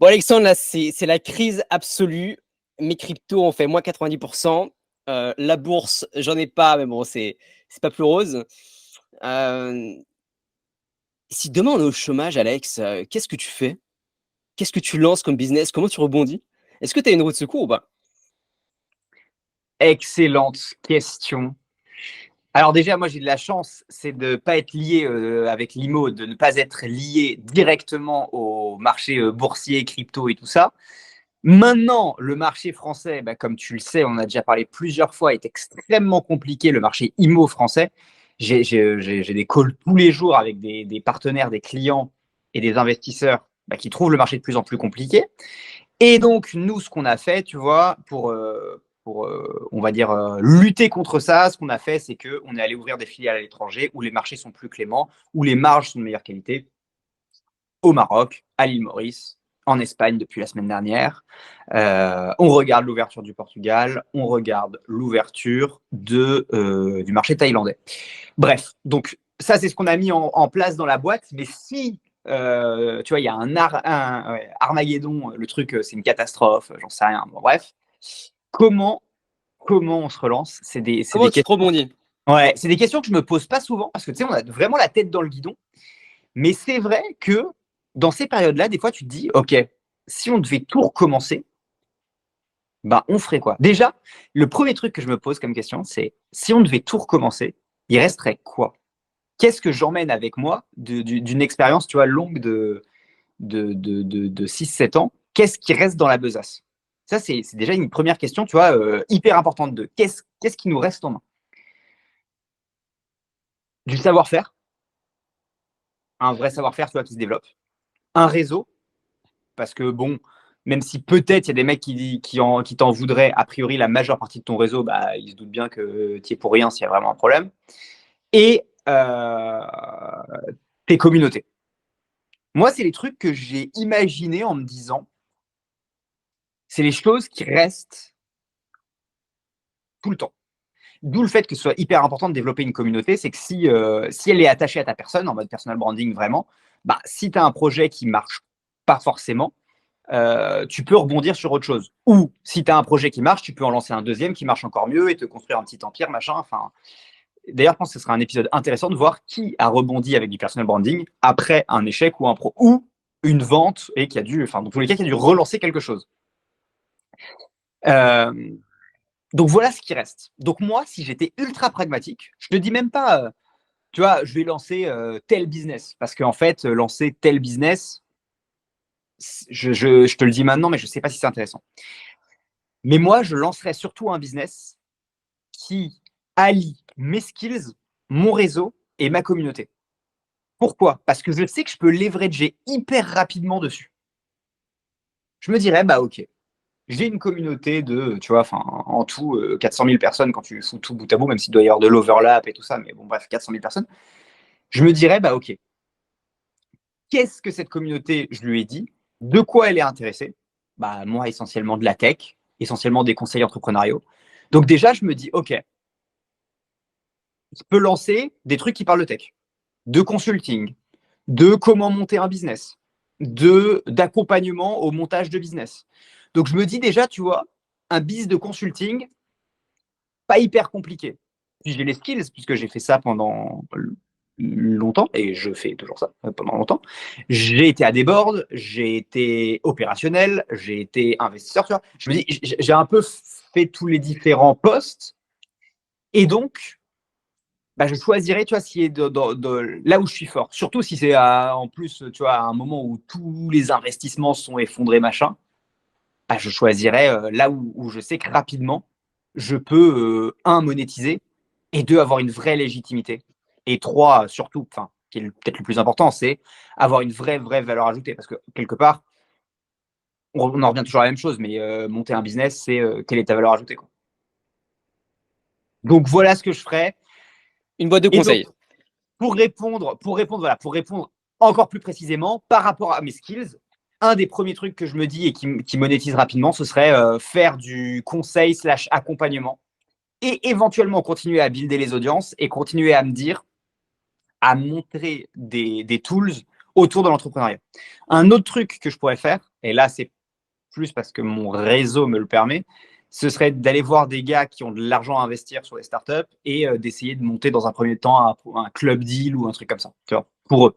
Bon, Alexandre, là, c'est la crise absolue. Mes cryptos ont fait moins 90%. La bourse, j'en ai pas, mais bon, c'est pas plus rose. Euh, Si demain on est au chômage, Alex, qu'est-ce que tu fais? Qu'est-ce que tu lances comme business? Comment tu rebondis? Est-ce que tu as une roue de secours ou pas? Excellente question. Alors déjà, moi j'ai de la chance, c'est de ne pas être lié avec l'IMO, de ne pas être lié directement au marché boursier, crypto et tout ça. Maintenant, le marché français, bah, comme tu le sais, on en a déjà parlé plusieurs fois, est extrêmement compliqué, le marché IMO français. J'ai des calls tous les jours avec des partenaires, des clients et des investisseurs bah, qui trouvent le marché de plus en plus compliqué. Et donc, nous, ce qu'on a fait, tu vois, pour on va dire, lutter contre ça, ce qu'on a fait, c'est qu'on est allé ouvrir des filiales à l'étranger où les marchés sont plus cléments, où les marges sont de meilleure qualité, au Maroc, à l'île Maurice, en Espagne depuis la semaine dernière. On regarde l'ouverture du Portugal, on regarde l'ouverture du marché thaïlandais. Bref, donc ça, c'est ce qu'on a mis en place dans la boîte. Mais si tu vois, il y a ouais, Armageddon, le truc, c'est une catastrophe, j'en sais rien. Bon, bref, comment, comment on se relance? C'est Comment des tu questions. rebondis? Ouais, c'est des questions que je me pose pas souvent parce que tu sais, on a vraiment la tête dans le guidon. Mais c'est vrai que dans ces périodes-là, des fois, tu te dis, OK, si on devait tout recommencer, ben, on ferait quoi? Déjà, le premier truc que je me pose comme question, c'est si on devait tout recommencer, il resterait quoi? Qu'est-ce que j'emmène avec moi d'une expérience, tu vois, longue de 6-7 ans? Qu'est-ce qui reste dans la besace? Ça, c'est déjà une première question, tu vois, hyper importante de qu'est-ce qui nous reste en main? Du savoir-faire, un vrai savoir-faire, tu vois, qui se développe. Un réseau, parce que bon, même si peut-être il y a des mecs qui t'en voudraient, a priori, la majeure partie de ton réseau, bah, ils se doutent bien que tu es pour rien s'il y a vraiment un problème. Et tes communautés. Moi, c'est les trucs que j'ai imaginés en me disant, c'est les choses qui restent tout le temps. D'où le fait que ce soit hyper important de développer une communauté, c'est que si elle est attachée à ta personne, en mode personal branding vraiment, bah, si tu as un projet qui marche pas forcément, tu peux rebondir sur autre chose. Ou si tu as un projet qui marche, tu peux en lancer un deuxième qui marche encore mieux et te construire un petit empire, machin. Enfin, d'ailleurs, je pense que ce sera un épisode intéressant de voir qui a rebondi avec du personal branding après un échec ou un pro ou une vente et qui a dû, enfin, dans tous les cas, qui a dû relancer quelque chose. Euh, donc voilà ce qui reste. Donc moi, si j'étais ultra pragmatique, je te dis même pas, tu vois, je vais lancer tel business parce qu'en fait, lancer tel business, je te le dis maintenant, mais je ne sais pas si c'est intéressant. Mais moi, je lancerais surtout un business qui allie mes skills, mon réseau et ma communauté. Pourquoi? Parce que je sais que je peux leverager hyper rapidement dessus. Je me dirais, bah ok, j'ai une communauté de, tu vois, enfin, en tout, 400 000 personnes quand tu fous tout bout à bout, même s'il doit y avoir de l'overlap et tout ça, mais bon, bref, 400 000 personnes. Je me dirais, bah ok, qu'est-ce que cette communauté, je lui ai dit, de quoi elle est intéressée? Bah moi, essentiellement de la tech, essentiellement des conseils entrepreneuriaux. Donc déjà, je me dis, ok, je peux lancer des trucs qui parlent de tech, de consulting, de comment monter un business, d'accompagnement au montage de business. Donc je me dis déjà, tu vois, un biz de consulting, pas hyper compliqué. Puis j'ai les skills, puisque j'ai fait ça pendant longtemps, et je fais toujours ça pendant longtemps. J'ai été à des boards, j'ai été opérationnel, j'ai été investisseur, tu vois. Je me dis, j'ai un peu fait tous les différents postes, et donc, bah, je choisirais, tu vois, ce qui est là où je suis fort. Surtout si c'est en plus, tu vois, à un moment où tous les investissements sont effondrés, machin, bah, je choisirais là où je sais que rapidement, je peux, un, monétiser, et deux, avoir une vraie légitimité. Et trois, surtout, enfin, qui est peut-être le plus important, c'est avoir une vraie valeur ajoutée. Parce que quelque part, on en revient toujours à la même chose, mais monter un business, c'est quelle est ta valeur ajoutée, quoi. Donc voilà ce que je ferais. Une boîte de Et donc, conseils. pour répondre encore plus précisément par rapport à mes skills, un des premiers trucs que je me dis et qui monétise rapidement, ce serait faire du conseil slash accompagnement et éventuellement continuer à builder les audiences et continuer à me dire, à montrer des tools autour de l'entrepreneuriat. Un autre truc que je pourrais faire, et là, c'est plus parce que mon réseau me le permet, ce serait d'aller voir des gars qui ont de l'argent à investir sur les startups et d'essayer de monter dans un premier temps un club deal ou un truc comme ça, tu vois, pour eux.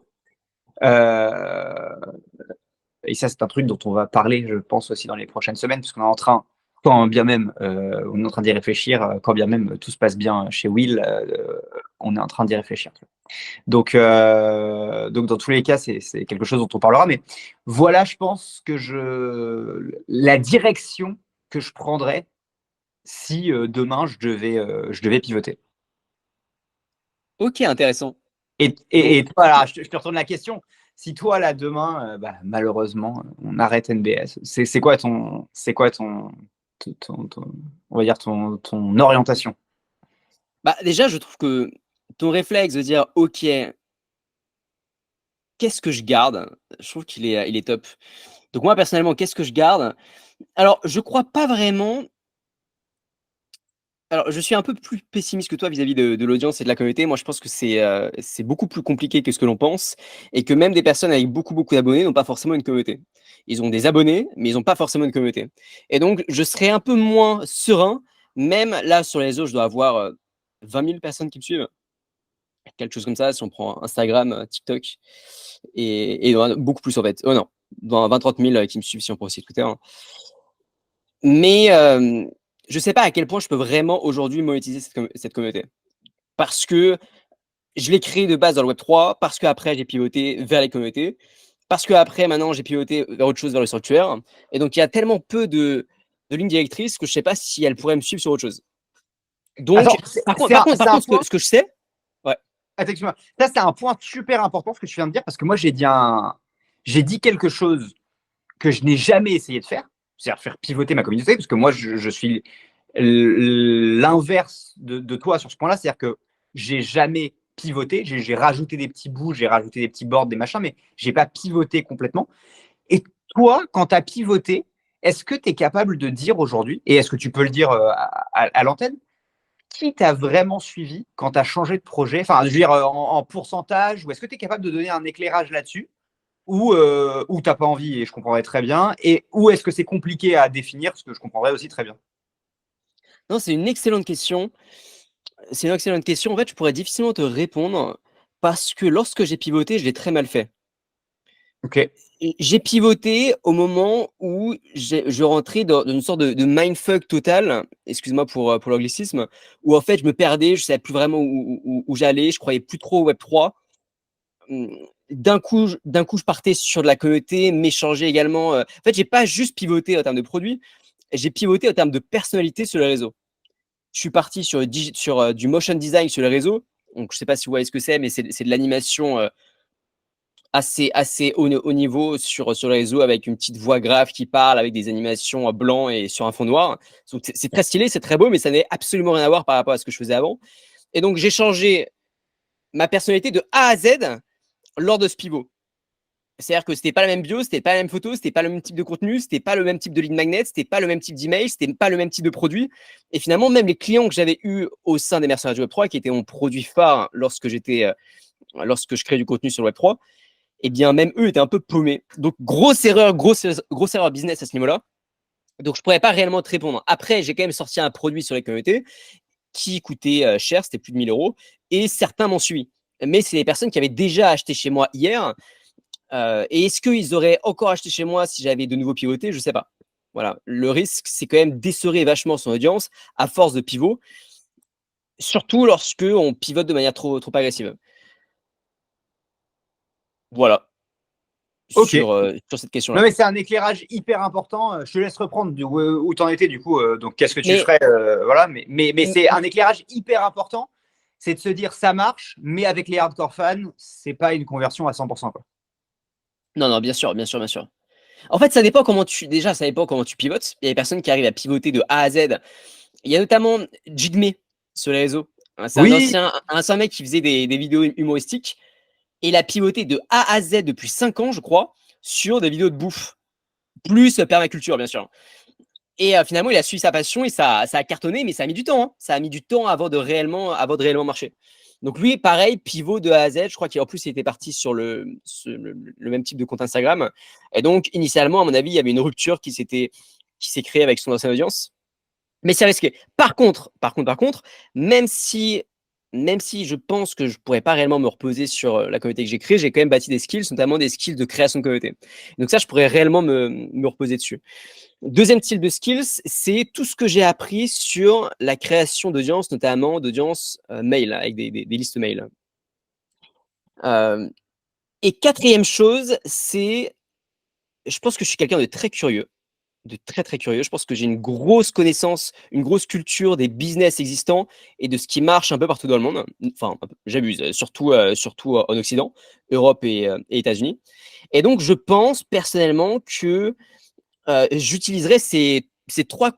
Et ça, c'est un truc dont on va parler, je pense, aussi dans les prochaines semaines, parce qu'on est en train, quand bien même, on est en train d'y réfléchir, quand bien même tout se passe bien chez Will, on est en train d'y réfléchir. Donc, dans tous les cas, c'est quelque chose dont on parlera. Mais voilà, je pense que la direction que je prendrais si demain je devais pivoter. Ok, intéressant. Donc, Et toi, là, je te retourne la question. Si toi, là, demain, malheureusement, on arrête NBS, c'est quoi on va dire ton orientation? bah, déjà, je trouve que ton réflexe de dire, ok, qu'est-ce que je garde? Je trouve il est top. Donc moi, personnellement, qu'est-ce que je garde? Alors, je crois pas vraiment. Alors, je suis un peu plus pessimiste que toi vis-à-vis de l'audience et de la communauté. Moi, je pense que c'est beaucoup plus compliqué que ce que l'on pense et que même des personnes avec beaucoup, beaucoup d'abonnés n'ont pas forcément une communauté. Ils ont des abonnés, mais ils n'ont pas forcément une communauté. Et donc, je serais un peu moins serein. Même là, sur les réseaux, je dois avoir 20 000 personnes qui me suivent. Quelque chose comme ça, si on prend Instagram, TikTok, et beaucoup plus en fait. Oh non, 20-30 000 qui me suivent si on prend aussi Twitter, hein. Mais je sais pas à quel point je peux vraiment aujourd'hui monétiser cette communauté. Parce que je l'ai créée de base dans le Web3, parce qu'après j'ai pivoté vers les communautés, parce qu'après maintenant j'ai pivoté vers autre chose, vers le software. Et donc il y a tellement peu de lignes directrices que je sais pas si elles pourraient me suivre sur autre chose. Donc, Attends, c'est un point. ce que je sais, ouais. Attends, excuse-moi. Ça, c'est un point super important ce que tu viens de dire parce que moi, j'ai dit quelque chose que je n'ai jamais essayé de faire, c'est-à-dire faire pivoter ma communauté, parce que moi, je suis l'inverse de toi sur ce point-là, c'est-à-dire que j'ai jamais pivoté, j'ai rajouté des petits bouts, j'ai rajouté des petits boards, des machins, mais j'ai pas pivoté complètement. Et toi, quand tu as pivoté, est-ce que tu es capable de dire aujourd'hui, et est-ce que tu peux le dire à l'antenne, qui t'a vraiment suivi quand tu as changé de projet, enfin, je veux dire, en pourcentage, ou est-ce que tu es capable de donner un éclairage là-dessus, ou tu n'as pas envie, et je comprendrais très bien, et où est-ce que c'est compliqué à définir, parce que je comprendrais aussi très bien. Non, c'est une excellente question. C'est une excellente question. En fait, je pourrais difficilement te répondre parce que lorsque j'ai pivoté, je l'ai très mal fait. Ok. J'ai pivoté au moment où je rentrais dans une sorte de mindfuck total, excuse-moi pour l'anglicisme, où en fait je me perdais, je savais plus vraiment où j'allais, je croyais plus trop au Web3. D'un coup, je partais sur de la communauté, m'échanger également. En fait, j'ai pas juste pivoté en termes de produits, j'ai pivoté en termes de personnalité sur les réseaux. Je suis parti sur du motion design sur les réseaux. Donc, je sais pas si vous voyez ce que c'est, mais c'est de l'animation assez haut niveau sur les réseaux avec une petite voix grave qui parle, avec des animations blancs et sur un fond noir. Donc, c'est très stylé, c'est très beau, mais ça n'est absolument rien à voir par rapport à ce que je faisais avant. Et donc, j'ai changé ma personnalité de A à Z lors de ce pivot. C'est-à-dire que c'était pas la même bio, c'était pas la même photo, c'était pas le même type de contenu, c'était pas le même type de lead magnet, c'était pas le même type d'email, c'était pas le même type de produit. Et finalement, même les clients que j'avais eu au sein des mercenaires du Web3, qui étaient mon produit phare lorsque lorsque je créais du contenu sur le Web3, eh bien, même eux étaient un peu paumés. Donc, grosse erreur business à ce niveau-là. Donc, je pourrais pas réellement te répondre. Après, j'ai quand même sorti un produit sur les communautés qui coûtait cher, c'était plus de 1 000 €, et certains m'ont suivi. Mais c'est des personnes qui avaient déjà acheté chez moi hier. Et est-ce qu'ils auraient encore acheté chez moi si j'avais de nouveau pivoté? Je sais pas. Voilà. Le risque, c'est quand même d'essorer vachement son audience à force de pivot, surtout lorsque on pivote de manière trop agressive. Voilà, Ok. sur cette Non, question-là. mais c'est un éclairage hyper important. Je te laisse reprendre où tu en étais, du coup. Donc, qu'est-ce que tu Mais ferais voilà. Mais c'est un éclairage hyper important. C'est de se dire, ça marche, mais avec les hardcore fans, c'est pas une conversion à 100%, quoi. non, non, bien sûr, bien sûr, bien sûr. En fait, ça dépend comment ça dépend comment tu pivotes. Il y a des personnes qui arrivent à pivoter de A à Z. Il y a notamment Jigme sur les réseaux. Hein, c'est Oui, un ancien mec qui faisait des vidéos humoristiques. Et il a pivoté de A à Z depuis 5 ans, je crois, sur des vidéos de bouffe. Plus permaculture, bien sûr. Et finalement, il a suivi sa passion et ça a cartonné, mais ça a mis du temps, hein. Ça a mis du temps avant de réellement marcher. Donc lui, pareil, pivot de A à Z. Je crois qu'en plus, il était parti sur le même type de compte Instagram. Et donc, initialement, à mon avis, il y avait une rupture qui s'est créée avec son ancienne audience. Mais c'est risqué. Par contre, même si, même si je pense que je pourrais pas réellement me reposer sur la communauté que j'ai créée, j'ai quand même bâti des skills, notamment des skills de création de communauté. Donc ça, je pourrais réellement me reposer dessus. Deuxième type de skills, c'est tout ce que j'ai appris sur la création d'audience, notamment d'audience mail, avec des listes mail. Et quatrième chose, c'est, je pense que je suis quelqu'un de très curieux, de très très curieux. Je pense que j'ai une grosse connaissance, une grosse culture des business existants et de ce qui marche un peu partout dans le monde. Enfin, j'abuse, surtout en Occident, Europe et États-Unis. Et donc, je pense personnellement que j'utiliserai ces trois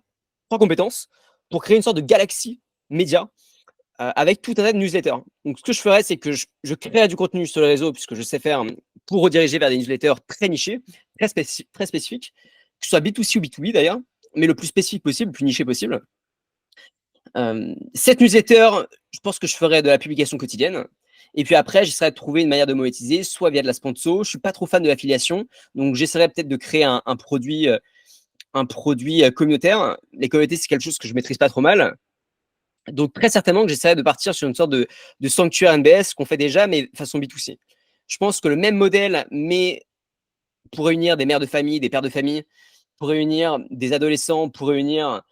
compétences pour créer une sorte de galaxie média avec tout un tas de newsletters. Donc, ce que je ferais, c'est que je créerais du contenu sur les réseaux, puisque je sais faire, pour rediriger vers des newsletters très nichés, très spécifiques, que ce soit B2C ou B2B d'ailleurs, mais le plus spécifique possible, le plus niché possible. Cette newsletter, je pense que je ferais de la publication quotidienne. Et puis après, j'essaierai de trouver une manière de monétiser, soit via de la sponsor. Je suis pas trop fan de l'affiliation, donc j'essaierai peut-être de créer un produit communautaire. Les communautés, c'est quelque chose que je maîtrise pas trop mal. Donc, très certainement que j'essaierai de partir sur une sorte de sanctuaire NBS qu'on fait déjà, mais façon B2C. Je pense que le même modèle, mais pour réunir des mères de famille, des pères de famille, pour réunir des adolescents, pour réunir,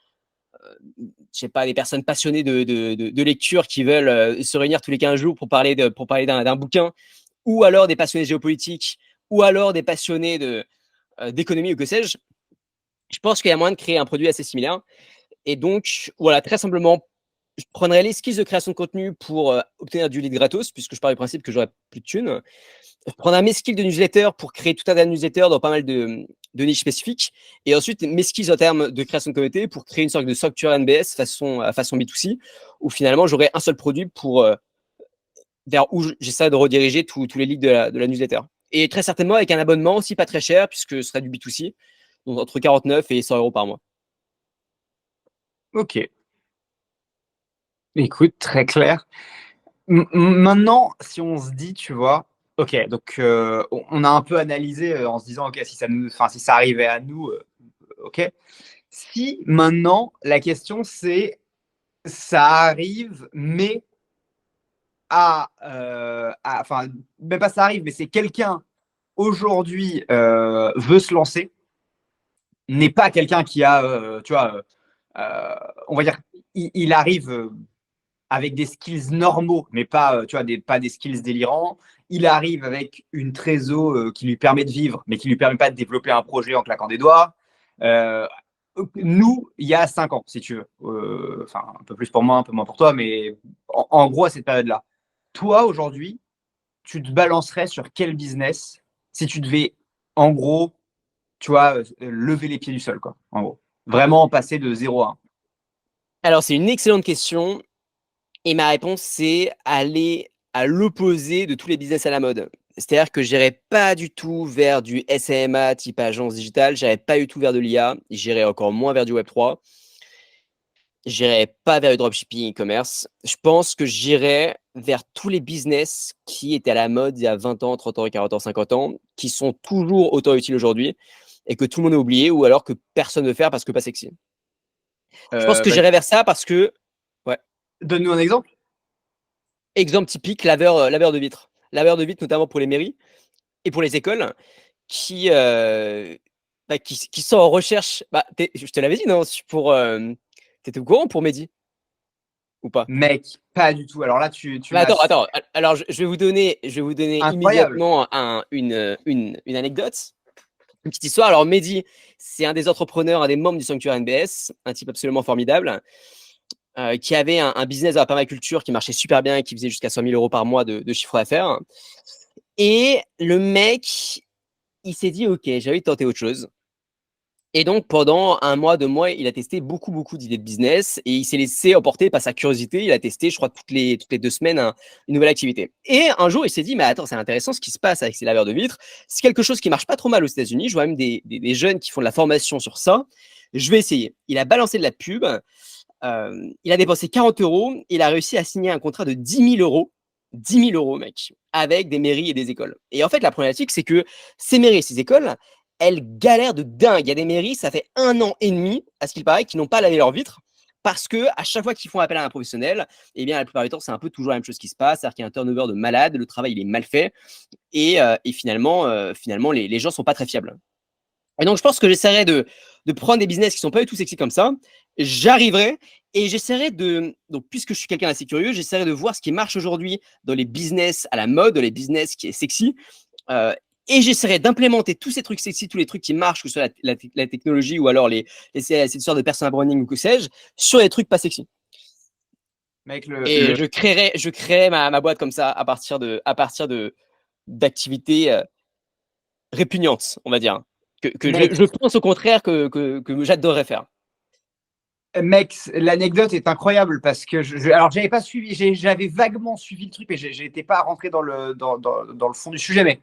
je sais pas, des personnes passionnées de lecture qui veulent se réunir tous les 15 jours pour parler d'un bouquin, ou alors des passionnés géopolitiques, ou alors des passionnés d'économie ou que sais-je. Je pense qu'il y a moyen de créer un produit assez similaire. Et donc, voilà, très simplement, je prendrais les skills de création de contenu pour obtenir du lead gratos, puisque je pars du principe que j'aurai plus de thunes. Je prendrai mes skills de newsletter pour créer tout un tas de newsletters dans pas mal de niches spécifiques. Et ensuite, mes skills en termes de création de communauté pour créer une sorte de structure NBS façon B2C, où finalement, j'aurai un seul produit vers où j'essaie de rediriger tous les leads de la newsletter. Et très certainement avec un abonnement aussi pas très cher, puisque ce serait du B2C, donc entre 49 et 100 euros par mois. Ok. Écoute, très clair. Maintenant, si on se dit, tu vois, ok, donc on a un peu analysé en se disant, ok, si ça arrivait à nous, ok. Si maintenant la question c'est, ça arrive, mais enfin, même pas ça arrive, mais c'est quelqu'un aujourd'hui veut se lancer, n'est pas quelqu'un qui a, tu vois, on va dire, il arrive avec des skills normaux, mais pas, tu vois, pas des skills délirants. Il arrive avec une trésor qui lui permet de vivre, mais qui lui permet pas de développer un projet en claquant des doigts. Nous, il y a 5 ans, si tu veux. Enfin, un peu plus pour moi, un peu moins pour toi, mais en gros, à cette période-là. Toi, aujourd'hui, tu te balancerais sur quel business si tu devais, en gros, tu vois, lever les pieds du sol, quoi, en gros. Vraiment passer de 0 à 1. Alors, c'est une excellente question. Et ma réponse, c'est aller à l'opposé de tous les business à la mode. C'est-à-dire que j'irai pas du tout vers du SAMA type agence digitale, j'irai pas du tout vers de l'IA, j'irai encore moins vers du Web3, j'irai pas vers le dropshipping e-commerce. Je pense que j'irai vers tous les business qui étaient à la mode il y a 20 ans, 30 ans, 40 ans, 50 ans, qui sont toujours autant utiles aujourd'hui et que tout le monde a oublié ou alors que personne ne veut faire parce que pas sexy. Je pense que j'irai vers ça parce que, ouais. Donne-nous un exemple. Exemple typique, laveur de vitres. Laveur de vitres, notamment pour les mairies et pour les écoles, qui sont en recherche. Bah, je te l'avais dit, non? T'étais au courant pour Mehdi ou pas? Mec, pas du tout. Alors là, tu Mais m'as. attends. Alors, je vais vous donner Incroyable. immédiatement une anecdote, une petite histoire. Alors, Mehdi, c'est un des entrepreneurs, un des membres du Sanctuaire NBS, un type absolument formidable. Qui avait un business dans la permaculture qui marchait super bien et qui faisait jusqu'à 100 000 euros par mois de chiffre d'affaires. Et le mec, il s'est dit, OK, j'ai envie de tenter autre chose. Et donc, pendant 1 mois, 2 mois, il a testé beaucoup d'idées de business et il s'est laissé emporter par sa curiosité. Il a testé, je crois, toutes les 2 semaines, une nouvelle activité. Et un jour, il s'est dit, mais attends, c'est intéressant ce qui se passe avec ces laveurs de vitres. C'est quelque chose qui marche pas trop mal aux États-Unis. Je vois même des jeunes qui font de la formation sur ça. Je vais essayer. Il a balancé de la pub. Il a dépensé 40 euros. Il a réussi à signer un contrat de 10 000 euros 10 000 euros, mec, avec des mairies et des écoles. Et en fait, la problématique, c'est que ces mairies et ces écoles, elles galèrent de dingue. Il y a des mairies, ça fait 1 an et demi, à ce qu'il paraît, qui n'ont pas lavé leurs vitres parce que à chaque fois qu'ils font appel à un professionnel, eh bien, la plupart du temps, c'est un peu toujours la même chose qui se passe, c'est-à-dire qu'il y a un turnover de malade, le travail, il est mal fait, et finalement, les gens sont pas très fiables. Et donc, je pense que j'essaierai de prendre des business qui sont pas du tout sexy comme ça. J'arriverai et j'essaierai de. Donc, puisque je suis quelqu'un d'assez curieux, j'essaierai de voir ce qui marche aujourd'hui dans les business à la mode, dans les business qui est sexy. Et j'essaierai d'implémenter tous ces trucs sexy, tous les trucs qui marchent, que ce soit la technologie ou alors cette histoire de personal branding ou que sais-je, sur les trucs pas sexy. Mec, Et je créerai ma boîte comme ça à partir d'activités répugnantes, on va dire. Que mec, je pense au contraire que j'adorerais faire. Mec, l'anecdote est incroyable parce que alors j'avais pas suivi, j'avais vaguement suivi le truc, mais j'étais pas rentré dans le fond du sujet. Mais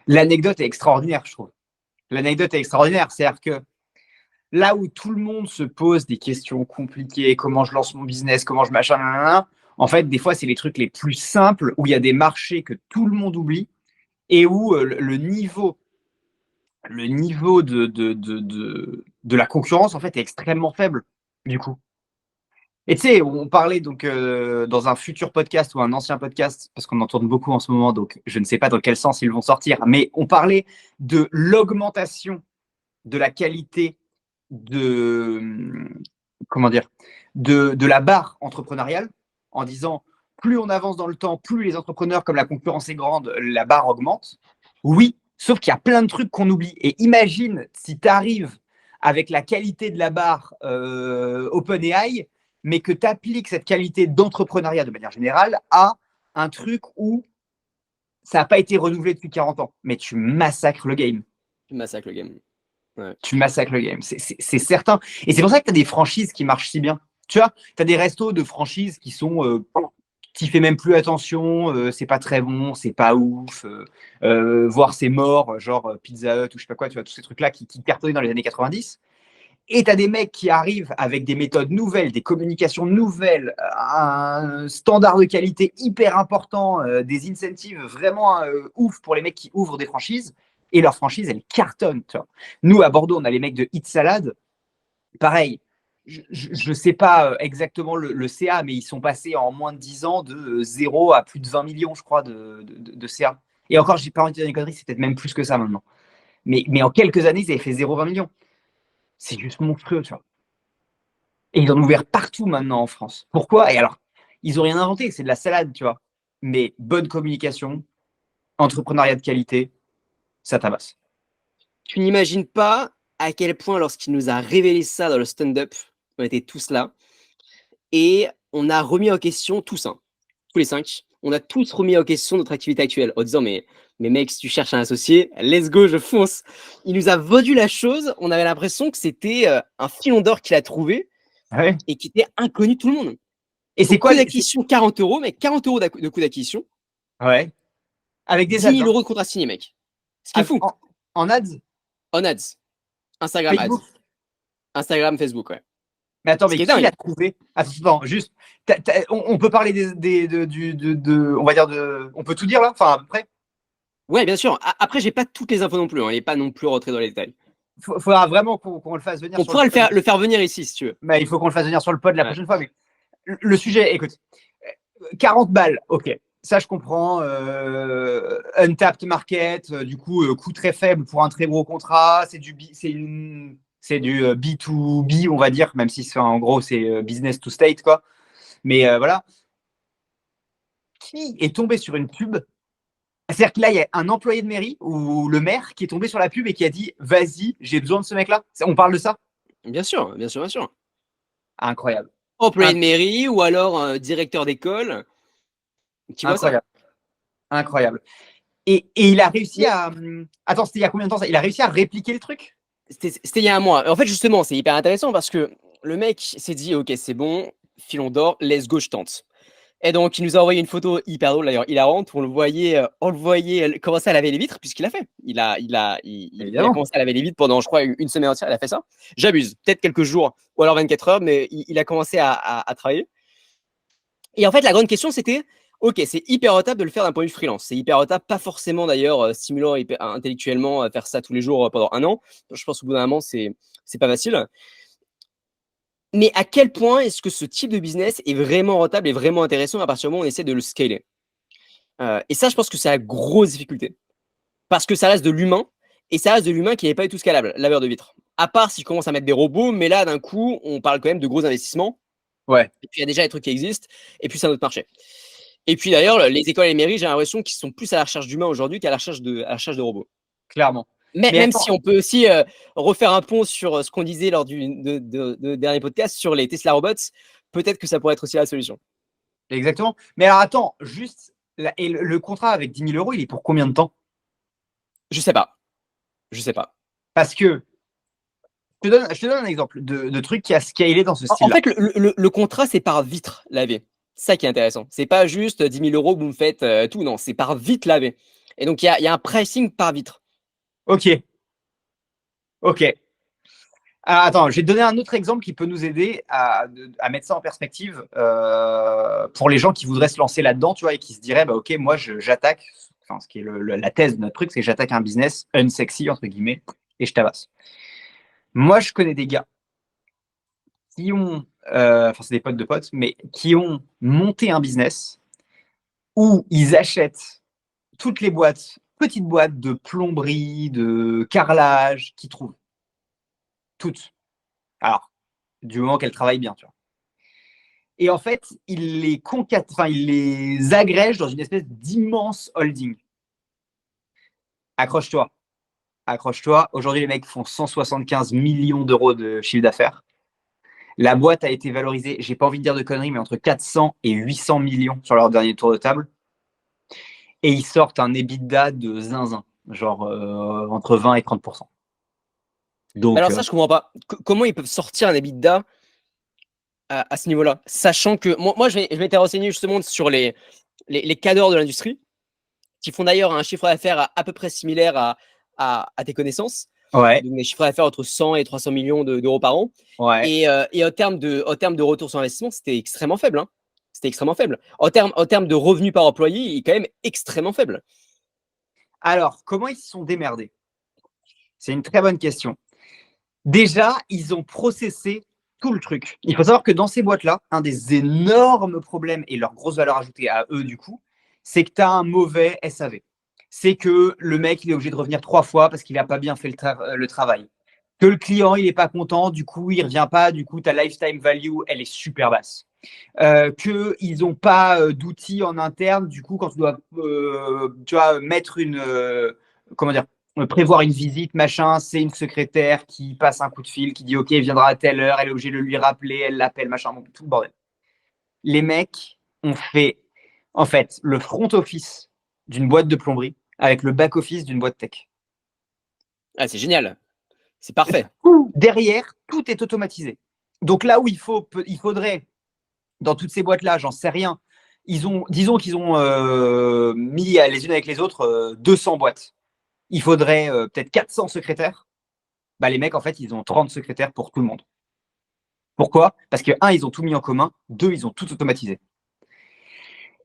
l'anecdote est extraordinaire, je trouve. L'anecdote est extraordinaire, c'est-à-dire que là où tout le monde se pose des questions compliquées, comment je lance mon business, comment je machin, nanana, en fait, des fois, c'est les trucs les plus simples où il y a des marchés que tout le monde oublie et où le niveau de la concurrence, en fait, est extrêmement faible, du coup. Et tu sais, on parlait donc dans un futur podcast ou un ancien podcast, parce qu'on en tourne beaucoup en ce moment, donc je ne sais pas dans quel sens ils vont sortir, mais on parlait de l'augmentation de la qualité de, comment dire, de la barre entrepreneuriale, en disant plus on avance dans le temps, plus les entrepreneurs, comme la concurrence est grande, la barre augmente. Oui, sauf qu'il y a plein de trucs qu'on oublie. Et imagine si tu arrives avec la qualité de la barre OpenAI, mais que tu appliques cette qualité d'entrepreneuriat de manière générale à un truc où ça n'a pas été renouvelé depuis 40 ans. Mais tu massacres le game. Tu massacres le game. Ouais. Tu massacres le game, c'est certain. Et c'est pour ça que tu as des franchises qui marchent si bien. Tu vois, tu as des restos de franchises qui sont. Tu fais même plus attention, c'est pas très bon, c'est pas ouf, voire c'est mort, genre Pizza Hut ou je sais pas quoi, tu vois, tous ces trucs-là qui cartonnaient dans les années 90. Et tu as des mecs qui arrivent avec des méthodes nouvelles, des communications nouvelles, un standard de qualité hyper important, des incentives vraiment ouf pour les mecs qui ouvrent des franchises. Et leurs franchises, elles cartonnent. Tu vois. Nous, à Bordeaux, on a les mecs de Hit Salad. Pareil, je ne sais pas exactement le CA, mais ils sont passés en moins de 10 ans de 0 à plus de 20 millions, je crois, de CA. Et encore, je n'ai pas envie de dire une connerie, c'est peut-être même plus que ça maintenant. Mais en quelques années, ils avaient fait 0,20 millions. C'est juste monstrueux, tu vois. Et ils en ont ouvert partout maintenant en France. Pourquoi? Et alors, ils n'ont rien inventé, c'est de la salade, tu vois. Mais bonne communication, entrepreneuriat de qualité, ça tabasse. Tu n'imagines pas à quel point, lorsqu'il nous a révélé ça dans le stand-up, on était tous là, et on a remis en question tous, hein, tous les 5, on a tous remis en question notre activité actuelle, en disant mais mec, si tu cherches un associé, let's go, je fonce. Il nous a vendu la chose, on avait l'impression que c'était un filon d'or qu'il a trouvé, Ouais. et qui était inconnu de tout le monde. Et c'est Donc, quoi coût d'acquisition 40 euros, mec, 40 euros de coût d'acquisition, Ouais. Avec des 10 ads, 000 hein. euros de contrat signé, mec. Ce qui est fou. En ads? On ads. Instagram ads. Facebook? Instagram, Facebook, ouais. Mais attends, Ce mais qui est qui dingue. l'a trouvé? Attends, juste. On peut parler on va dire on peut tout dire là? Enfin, à peu près. Ouais, bien sûr. Après, j'ai pas toutes les infos non plus, hein. Il n'est pas non plus rentré dans les détails. Faudra vraiment qu'on le fasse venir On sur le pourra pod. le faire venir ici, si tu veux. Mais il faut qu'on le fasse venir sur le pod la Ouais. prochaine fois. Mais le sujet, écoute, 40 balles, ok. Ça, je comprends. Untapped market, du coup, coût très faible pour un très gros contrat. C'est du B2B, on va dire, même si en gros, c'est business to state, quoi. Mais voilà. Qui est tombé sur une pub? C'est-à-dire que là, il y a un employé de mairie ou le maire qui est tombé sur la pub et qui a dit vas-y, j'ai besoin de ce mec-là. On parle de ça? Bien sûr, bien sûr, bien sûr. Incroyable. Employé de mairie ou alors directeur d'école. Tu vois ça? Incroyable. Incroyable. Et il a réussi à. Attends, c'était il y a combien de temps ça? Il a réussi à répliquer le truc? C'était il y a un mois. En fait, justement, c'est hyper intéressant parce que le mec s'est dit ok, c'est bon, filon d'or, let's go, je tente. Et donc, il nous a envoyé une photo hyper drôle, d'ailleurs, hilarante, où on le voyait commencer à laver les vitres, puisqu'il a fait. Il a commencé à laver les vitres pendant, je crois, une semaine entière, il a fait ça. J'abuse, peut-être quelques jours, ou alors 24 heures, mais il a commencé à travailler. Et en fait, la grande question, c'était, Ok, c'est hyper rentable de le faire d'un point de vue freelance. C'est hyper rentable, pas forcément d'ailleurs stimulant intellectuellement à faire ça tous les jours pendant un an. Je pense qu'au bout d'un moment, c'est pas facile. Mais à quel point est-ce que ce type de business est vraiment rentable et vraiment intéressant à partir du moment où on essaie de le scaler? Et ça, je pense que c'est la grosse difficulté. Parce que ça reste de l'humain, et ça reste de l'humain qui n'est pas du tout scalable, laveur de vitres. À part si je commence à mettre des robots, mais là, d'un coup, on parle quand même de gros investissements. Ouais, Et puis, il y a déjà des trucs qui existent, et puis c'est un autre marché. Et puis d'ailleurs, les écoles et les mairies, j'ai l'impression qu'ils sont plus à la recherche d'humains aujourd'hui qu'à à la recherche de robots. clairement. Mais Mais même si attends, on peut aussi refaire un pont sur ce qu'on disait lors de dernier podcast sur les Tesla robots, peut-être que ça pourrait être aussi la solution. exactement. Mais alors attends, juste, et le contrat avec 10 000 euros, il est pour combien de temps? Je sais pas. Je sais pas. Parce que, je te donne un exemple de truc qui a scalé dans ce En style-là. fait, le contrat, c'est par vitre lavée. Ça qui est intéressant. C'est pas juste 10 000 euros, vous me faites tout. Non, c'est par vitre lavée. Et donc, il y a un pricing par vitre. Ok, ok. Alors, attends, je vais te donner un autre exemple qui peut nous aider à mettre ça en perspective pour les gens qui voudraient se lancer là-dedans, tu vois, et qui se diraient, bah, ok, moi, j'attaque, enfin, ce qui est la thèse de notre truc, c'est que j'attaque un business unsexy, entre guillemets, et je tabasse. Moi, je connais des gars qui ont, enfin, c'est des potes de potes, mais qui ont monté un business où ils achètent toutes les boîtes, petites boîtes de plomberie, de carrelage, qu'ils trouvent. Toutes. Alors, du moment qu'elles travaillent bien, tu vois. Et en fait, il les agrège dans une espèce d'immense holding. Accroche-toi. Accroche-toi. Aujourd'hui, les mecs font 175 millions d'euros de chiffre d'affaires. La boîte a été valorisée, j'ai pas envie de dire de conneries, mais entre 400 et 800 millions sur leur dernier tour de table. Et ils sortent un EBITDA de zinzin, genre entre 20 et 30%. Mais Donc, alors ça, je comprends pas. Comment ils peuvent sortir un EBITDA à ce niveau-là? Sachant que moi je m'étais renseigné justement sur les cadres de l'industrie, qui font d'ailleurs un chiffre d'affaires à peu près similaire à tes connaissances. ouais, Donc des chiffres d'affaires entre 100 et 300 millions d'euros par an. ouais. Et en termes de retour sur investissement, c'était extrêmement faible. Hein. C'était extrêmement faible. En termes de revenus par employé, il est quand même extrêmement faible. Alors, comment ils se sont démerdés? C'est une très bonne question. Déjà, ils ont processé tout le truc. Il faut savoir que dans ces boîtes-là, un des énormes problèmes et leur grosse valeur ajoutée à eux, du coup, c'est que tu as un mauvais SAV. C'est que le mec, il est obligé de revenir 3 fois parce qu'il n'a pas bien fait le travail. Que le client, il n'est pas content, du coup, il ne revient pas, du coup, ta lifetime value, elle est super basse. Qu'ils n'ont pas d'outils en interne, du coup, quand tu dois mettre comment dire, prévoir une visite, machin, c'est une secrétaire qui passe un coup de fil, qui dit OK, il viendra à telle heure, elle est obligée de lui rappeler, elle l'appelle, machin, bon, tout le bordel. Les mecs ont fait, en fait, le front office d'une boîte de plomberie avec le back office d'une boîte tech. Ah, c'est génial. C'est parfait. Derrière, tout est automatisé. Donc là où il faudrait, dans toutes ces boîtes-là, j'en sais rien, disons qu'ils ont mis les unes avec les autres 200 boîtes. Il faudrait peut-être 400 secrétaires. Bah, les mecs, en fait, ils ont 30 secrétaires pour tout le monde. Pourquoi? Parce que, un, ils ont tout mis en commun. Deux, ils ont tout automatisé.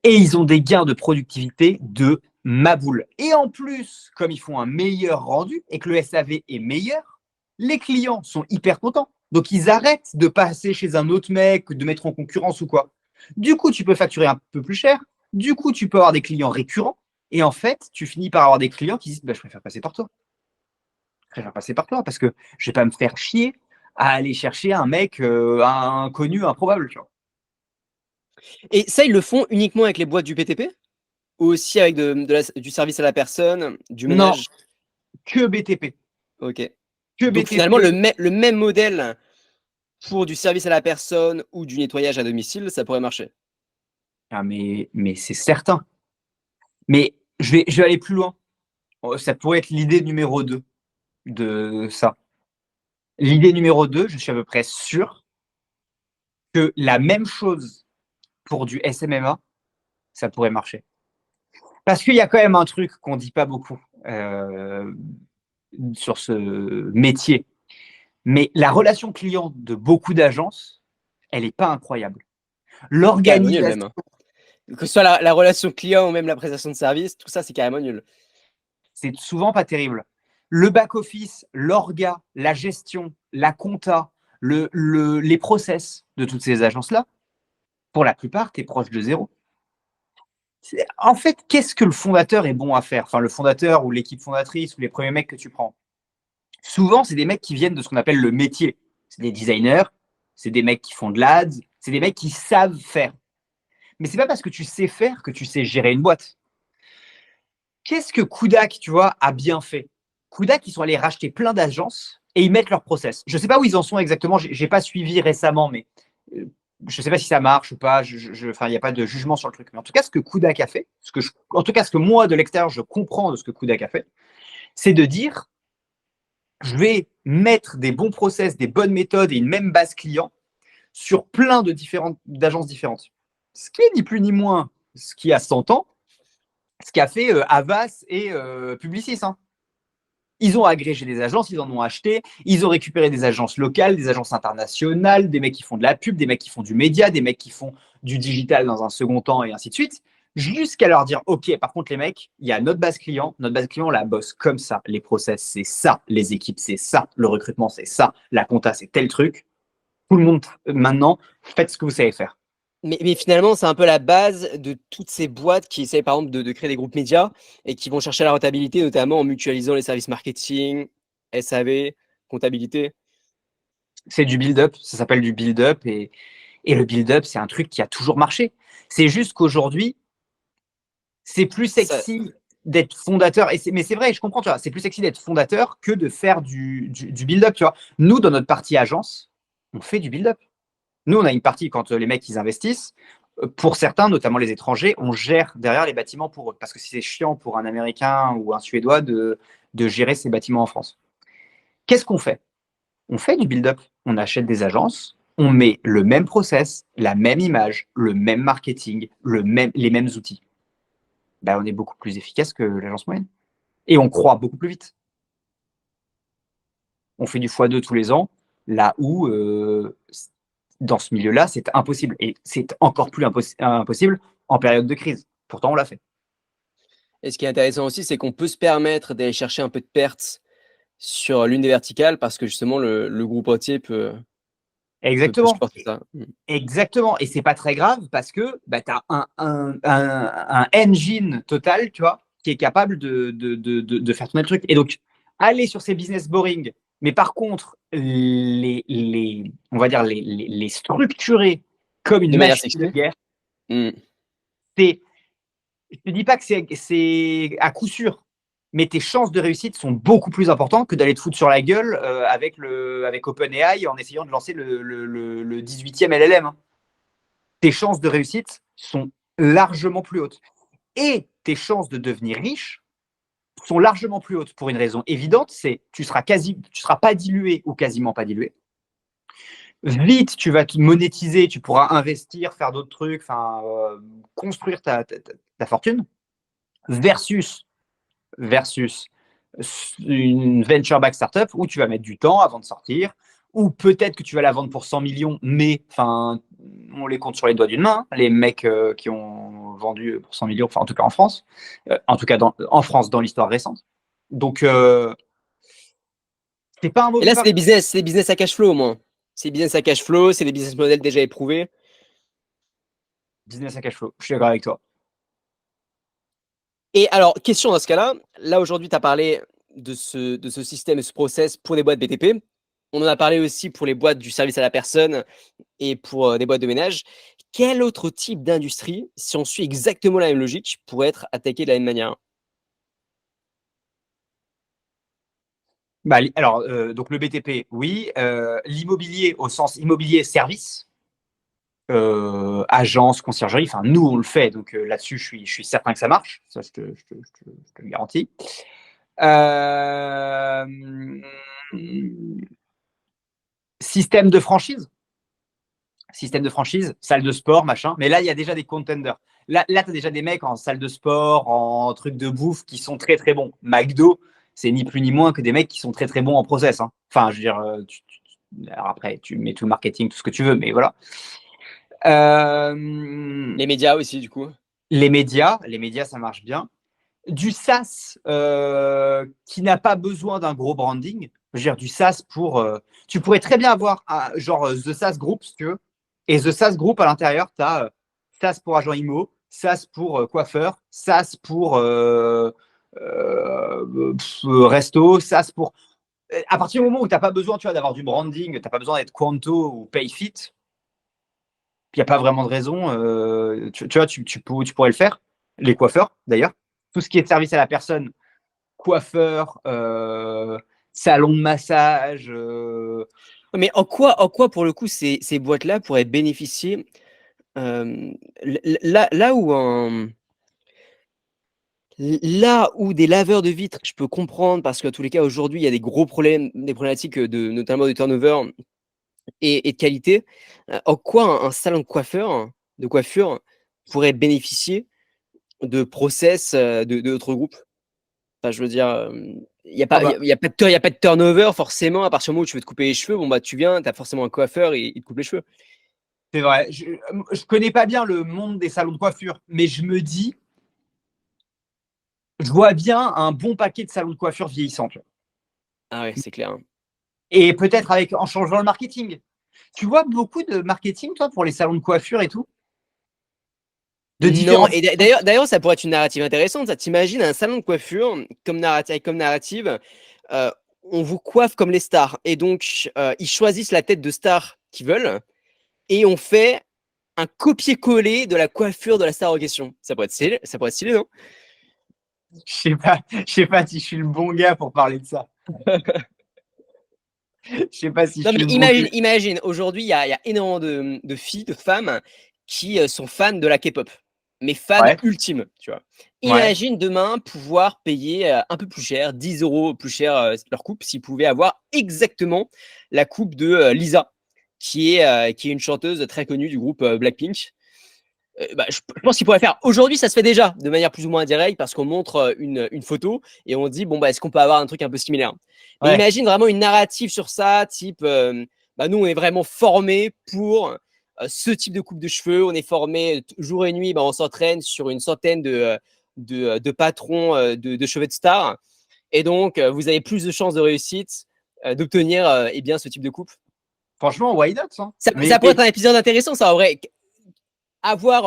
Et ils ont des gains de productivité de ma boule. Et en plus, comme ils font un meilleur rendu et que le SAV est meilleur, les clients sont hyper contents. Donc, ils arrêtent de passer chez un autre mec, de mettre en concurrence ou quoi. Du coup, tu peux facturer un peu plus cher. Du coup, tu peux avoir des clients récurrents. Et en fait, tu finis par avoir des clients qui disent bah, je préfère passer par toi. Je préfère passer par toi parce que je vais pas me faire chier à aller chercher un mec inconnu, improbable. Tu vois. Et ça, ils le font uniquement avec les boîtes du BTP ou aussi avec du service à la personne, du Non, ménage? que BTP. Ok. Que Donc finalement, BTP. le même modèle pour du service à la personne ou du nettoyage à domicile, ça pourrait marcher. Ah, mais c'est certain. Mais je vais aller plus loin. Ça pourrait être l'idée numéro 2 de ça. L'idée numéro 2, je suis à peu près sûr que la même chose pour du SMMA, ça pourrait marcher. Parce qu'il y a quand même un truc qu'on ne dit pas beaucoup sur ce métier. Mais la relation client de beaucoup d'agences, elle n'est pas incroyable. Elle est pas bonne même. L'organisation, Hein. Que ce soit la relation client ou même la prestation de service, tout ça, c'est carrément nul. C'est souvent pas terrible. Le back-office, l'orga, la gestion, la compta, les process de toutes ces agences-là, pour la plupart, tu es proche de zéro. En fait, qu'est-ce que le fondateur est bon à faire? Enfin, le fondateur ou l'équipe fondatrice ou les premiers mecs que tu prends. Souvent, c'est des mecs qui viennent de ce qu'on appelle le métier. C'est des designers, c'est des mecs qui font de l'ads, c'est des mecs qui savent faire. Mais c'est pas parce que tu sais faire que tu sais gérer une boîte. Qu'est-ce que Kudak, tu vois, a bien fait? Kudak, ils sont allés racheter plein d'agences et ils mettent leur process. Je ne sais pas où ils en sont exactement, je n'ai pas suivi récemment, mais je ne sais pas si ça marche ou pas. Enfin, il n'y a pas de jugement sur le truc. Mais en tout cas, ce que Kudak a fait, en tout cas, ce que moi, de l'extérieur, je comprends de ce que Kudak a fait, c'est de dire, je vais mettre des bons process, des bonnes méthodes et une même base client sur plein d'agences différentes. Ce qui est ni plus ni moins ce qui a 100 ans, ce qu'a fait Havas et Publicis. Hein. Ils ont agrégé des agences, ils en ont acheté, ils ont récupéré des agences locales, des agences internationales, des mecs qui font de la pub, des mecs qui font du média, des mecs qui font du digital dans un second temps et ainsi de suite, jusqu'à leur dire, OK, par contre les mecs, il y a notre base client, on la bosse comme ça, les process c'est ça, les équipes c'est ça, le recrutement c'est ça, la compta c'est tel truc, tout le monde maintenant, faites ce que vous savez faire. Mais finalement, c'est un peu la base de toutes ces boîtes qui essayent, par exemple, de créer des groupes médias et qui vont chercher la rentabilité, notamment en mutualisant les services marketing, SAV, comptabilité. C'est du build-up, ça s'appelle du build-up et le build-up, c'est un truc qui a toujours marché. C'est juste qu'aujourd'hui, c'est plus Ça, sexy d'être fondateur. Mais c'est vrai, je comprends, tu vois, c'est plus sexy d'être fondateur que de faire du build-up, tu vois. Nous, dans notre partie agence, on fait du build-up. Nous, on a une partie quand les mecs, ils investissent. Pour certains, notamment les étrangers, on gère derrière les bâtiments pour eux. Parce que c'est chiant pour un Américain ou un Suédois de gérer ces bâtiments en France. Qu'est-ce qu'on fait? On fait du build-up. On achète des agences, on met le même process, la même image, le même marketing, les mêmes outils. Ben, on est beaucoup plus efficace que l'agence moyenne. Et on croît beaucoup plus vite. On fait du x2 tous les ans, là où, dans ce milieu-là, c'est impossible. Et c'est encore plus impossible en période de crise. Pourtant, on l'a fait. et ce qui est intéressant aussi, c'est qu'on peut se permettre d'aller chercher un peu de pertes sur l'une des verticales parce que justement, le groupe entier peut Exactement. supporter ça. Exactement. Et c'est pas très grave parce que bah, tu as un engine total, tu vois, qui est capable de faire tourner le truc. Et donc, aller sur ces business boring, mais par contre, on va dire les structurer comme une De manière machine de sexy. guerre, Mm. c'est, je te dis pas que c'est à coup sûr, mais tes chances de réussite sont beaucoup plus importantes que d'aller te foutre sur la gueule avec OpenAI en essayant de lancer le 18e LLM. Hein. Tes chances de réussite sont largement plus hautes. Et tes chances de devenir riche sont largement plus hautes pour une raison évidente, c'est tu seras pas dilué ou quasiment pas dilué. Vite, tu vas te monétiser, tu pourras investir, faire d'autres trucs, construire ta fortune, versus une venture-back startup où tu vas mettre du temps avant de sortir, ou peut-être que tu vas la vendre pour 100 millions, mais on les compte sur les doigts d'une main, les mecs qui ont vendu pour 100 millions, en tout cas en France, en tout cas en France dans l'histoire récente. Donc, c'est pas un Et mauvais là, pari. c'est des business à cash flow au moins. C'est des business à cash flow, c'est des business models déjà éprouvés. Business à cash flow, je suis d'accord avec toi. Et alors, question dans ce cas-là, là aujourd'hui, tu as parlé de ce système et ce process pour les boîtes BTP. On en a parlé aussi pour les boîtes du service à la personne et pour des boîtes de ménage. Quel autre type d'industrie, si on suit exactement la même logique, pourrait être attaqué de la même manière? Bah, alors, donc le BTP, oui. L'immobilier au sens immobilier service, agence, conciergerie. Enfin, nous, on le fait. Donc là-dessus, je suis certain que ça marche. Ça, je te le garantis. Euh, système de franchise. Système de franchise, salle de sport, machin. Mais là, il y a déjà des contenders. Là tu as déjà des mecs en salle de sport, en truc de bouffe qui sont très, très bons. McDo, c'est ni plus ni moins que des mecs qui sont très, très bons en process. Hein. Enfin, je veux dire, alors après, tu mets tout le marketing, tout ce que tu veux, mais voilà. Euh, Les médias aussi, du coup. les médias, ça marche bien. Du SaaS qui n'a pas besoin d'un gros branding. Je veux dire, du SaaS pour. Tu pourrais très bien avoir genre The SaaS Group, si tu veux. Et The SaaS Group, à l'intérieur, tu as SaaS pour agent IMO, SaaS pour coiffeur, SaaS pour resto, SaaS pour. À partir du moment où tu n'as pas besoin, tu vois, d'avoir du branding, tu n'as pas besoin d'être Quanto ou PayFit, il n'y a pas vraiment de raison. Tu vois, tu pourrais le faire. Les coiffeurs, d'ailleurs. Tout ce qui est service à la personne, coiffeur, salon de massage. Mais en quoi, pour le coup, ces boîtes-là pourraient bénéficier là où là où des laveurs de vitres, je peux comprendre parce qu'à tous les cas, aujourd'hui, il y a des gros problèmes, des problématiques notamment de turnover et de qualité. En quoi un salon de coiffure pourrait bénéficier de process de notre groupe? Enfin, je veux dire, il n'y a, Ah pas- bah, y a pas de, y a pas de turnover forcément. À partir du moment où tu veux te couper les cheveux, bon, bah, tu viens, tu as forcément un coiffeur et il te coupe les cheveux. c'est vrai. Je connais pas bien le monde des salons de coiffure, mais je me dis, je vois bien un bon paquet de salons de coiffure vieillissants. Tu vois. Ah ouais, c'est clair, hein. Et peut-être en changeant le marketing. Tu vois beaucoup de marketing, toi, pour les salons de coiffure et tout, de Non, différentes. et d'ailleurs, ça pourrait être une narrative intéressante. Ça, t'imagines un salon de coiffure comme narrative, euh, on vous coiffe comme les stars. Et donc, ils choisissent la tête de star qu'ils veulent et on fait un copier-coller de la coiffure de la star en question. Ça pourrait être stylé, non? Je sais pas si je suis le bon gars pour parler de ça. Je sais pas si je Non, suis mais le bon imagine, gars. imagine, aujourd'hui, il y a énormément de filles, de femmes qui sont fans de la K-pop, mais fans Ouais, ultimes, tu vois. ouais. Imagine demain pouvoir payer un peu plus cher, 10 euros plus cher leur coupe, s'ils pouvaient avoir exactement la coupe de Lisa, qui est une chanteuse très connue du groupe Blackpink. Bah, je pense qu'il pourrait faire. Aujourd'hui, ça se fait déjà de manière plus ou moins indirecte parce qu'on montre une photo et on dit bon bah est-ce qu'on peut avoir un truc un peu similaire. Mais Ouais. imagine vraiment une narrative sur ça, type bah, nous on est vraiment formés pour ce type de coupe de cheveux, on est formés jour et nuit, bah, on s'entraîne sur une centaine de patrons de cheveux de star et donc vous avez plus de chances de réussite d'obtenir eh bien ce type de coupe. Franchement, why not, hein. Ça pourrait être un épisode intéressant, ça en vrai avoir,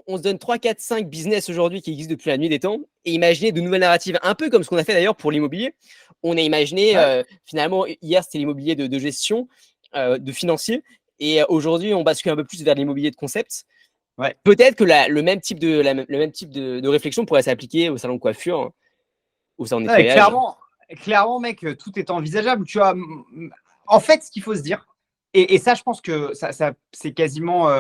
on se donne 3, 4, 5 business aujourd'hui qui existent depuis la nuit des temps et imaginer de nouvelles narratives, un peu comme ce qu'on a fait d'ailleurs pour l'immobilier. On a imaginé, Ouais, finalement, hier c'était l'immobilier de gestion, de financier, et aujourd'hui on bascule un peu plus vers l'immobilier de concept. ouais. Peut-être que le même type de réflexion pourrait s'appliquer au salon de coiffure, au salon de Ouais, nettoyage. clairement, mec, tout est envisageable. Tu vois, en fait, ce qu'il faut se dire, et ça, je pense que ça c'est quasiment.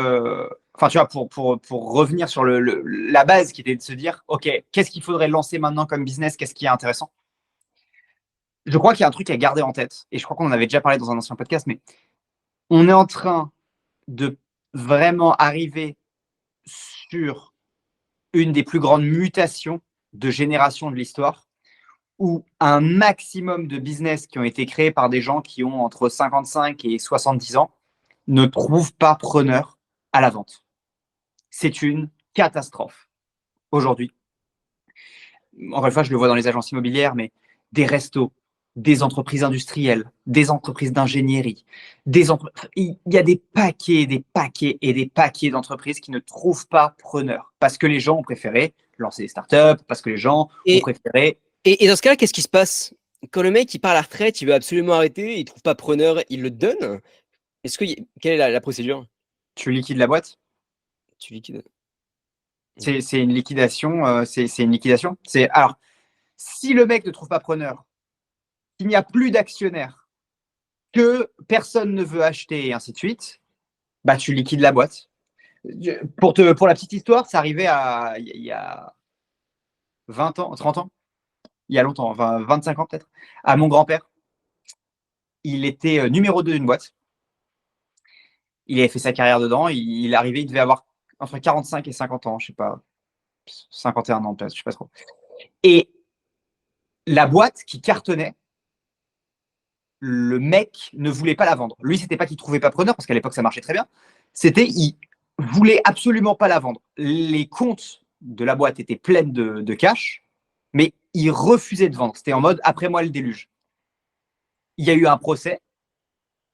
Enfin, tu vois, pour revenir sur la base qui était de se dire, OK, qu'est-ce qu'il faudrait lancer maintenant comme business? Qu'est-ce qui est intéressant? Je crois qu'il y a un truc à garder en tête, et je crois qu'on en avait déjà parlé dans un ancien podcast, mais on est en train de vraiment arriver sur une des plus grandes mutations de génération de l'histoire où un maximum de business qui ont été créés par des gens qui ont entre 55 et 70 ans ne trouvent pas preneur à la vente. C'est une catastrophe aujourd'hui. Encore une fois, je le vois dans les agences immobilières, mais des restos, des entreprises industrielles, des entreprises d'ingénierie, il y a des paquets, des paquets et des paquets d'entreprises qui ne trouvent pas preneur parce que les gens ont préféré lancer des startups, parce que les gens ont Et, préféré. et dans ce cas-là, qu'est-ce qui se passe? Quand le mec il part à la retraite, il veut absolument arrêter, il trouve pas preneur, il le donne. Quelle est la procédure? Tu liquides la boîte. Tu liquides. Ok. C'est une liquidation. C'est une liquidation. Alors, si le mec ne trouve pas preneur, qu'il n'y a plus d'actionnaires, que personne ne veut acheter et ainsi de suite, bah tu liquides la boîte. Pour la petite histoire, ça arrivait il y a 20 ans, 30 ans, il y a longtemps, enfin 25 ans peut-être, à mon grand-père. Il était numéro 2 d'une boîte. Il avait fait sa carrière dedans. Il arrivait, il devait avoir entre 45 et 50 ans, je sais pas, 51 ans peut-être, je sais pas trop. Et la boîte qui cartonnait, le mec ne voulait pas la vendre. Lui, c'était pas qu'il trouvait pas preneur, parce qu'à l'époque, ça marchait très bien. C'était, voulait absolument pas la vendre. Les comptes de la boîte étaient pleins de cash, mais ils refusaient de vendre. C'était en mode après moi le déluge. Il y a eu un procès.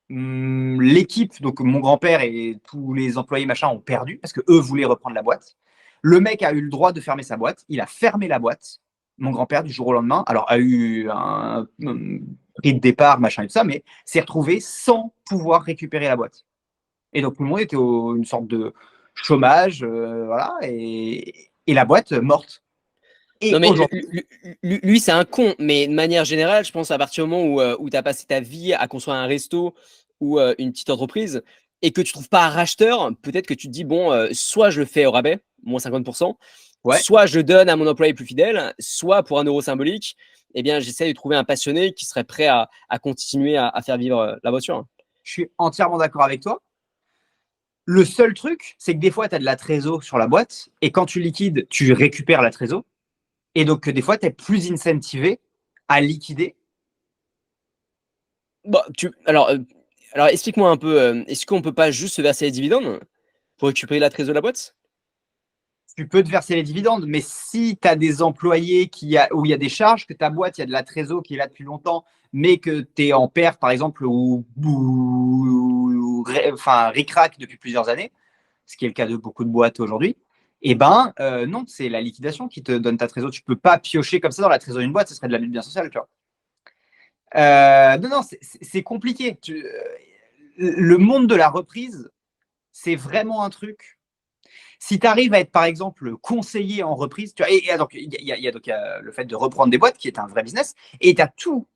L'équipe, donc mon grand-père et tous les employés machin ont perdu parce que eux voulaient reprendre la boîte. Le mec a eu le droit de fermer sa boîte. Il a fermé la boîte. Mon grand-père du jour au lendemain, alors a eu un prix de départ machin et tout ça, mais s'est retrouvé sans pouvoir récupérer la boîte. Et donc tout le monde était une sorte de chômage, voilà, et la boîte morte. Et Non, mais aujourd'hui, lui, c'est un con. Mais de manière générale, je pense à partir du moment où tu as passé ta vie à construire un resto ou une petite entreprise et que tu trouves pas un racheteur, peut-être que tu te dis, bon, soit je le fais au rabais, moins 50%, ouais, soit je donne à mon employé plus fidèle, soit pour 1 euro symbolique, eh bien, j'essaie de trouver un passionné qui serait prêt à continuer à faire vivre la voiture. je suis entièrement d'accord avec toi. Le seul truc, c'est que des fois, tu as de la trésor sur la boîte et quand tu liquides, tu récupères la trésor. Et donc, des fois, tu es plus incentivé à liquider. Bon, alors explique-moi un peu, est-ce qu'on peut pas juste se verser les dividendes pour récupérer la trésor de la boîte? Tu peux te verser les dividendes, mais si tu as des employés où il y a des charges, que ta boîte, il y a de la trésor qui est là depuis longtemps, mais que tu es en perte, par exemple, enfin, ric-rac depuis plusieurs années, ce qui est le cas de beaucoup de boîtes aujourd'hui, eh ben non, c'est la liquidation qui te donne ta trésor. Tu peux pas piocher comme ça dans la trésor d'une boîte, ce serait de l'abus de bien social, tu vois. Non, c'est compliqué. Le monde de la reprise, c'est vraiment un truc. Si tu arrives à être, par exemple, conseiller en reprise, tu vois, et donc, il y a donc le fait de reprendre des boîtes qui est un vrai business, et tu as tous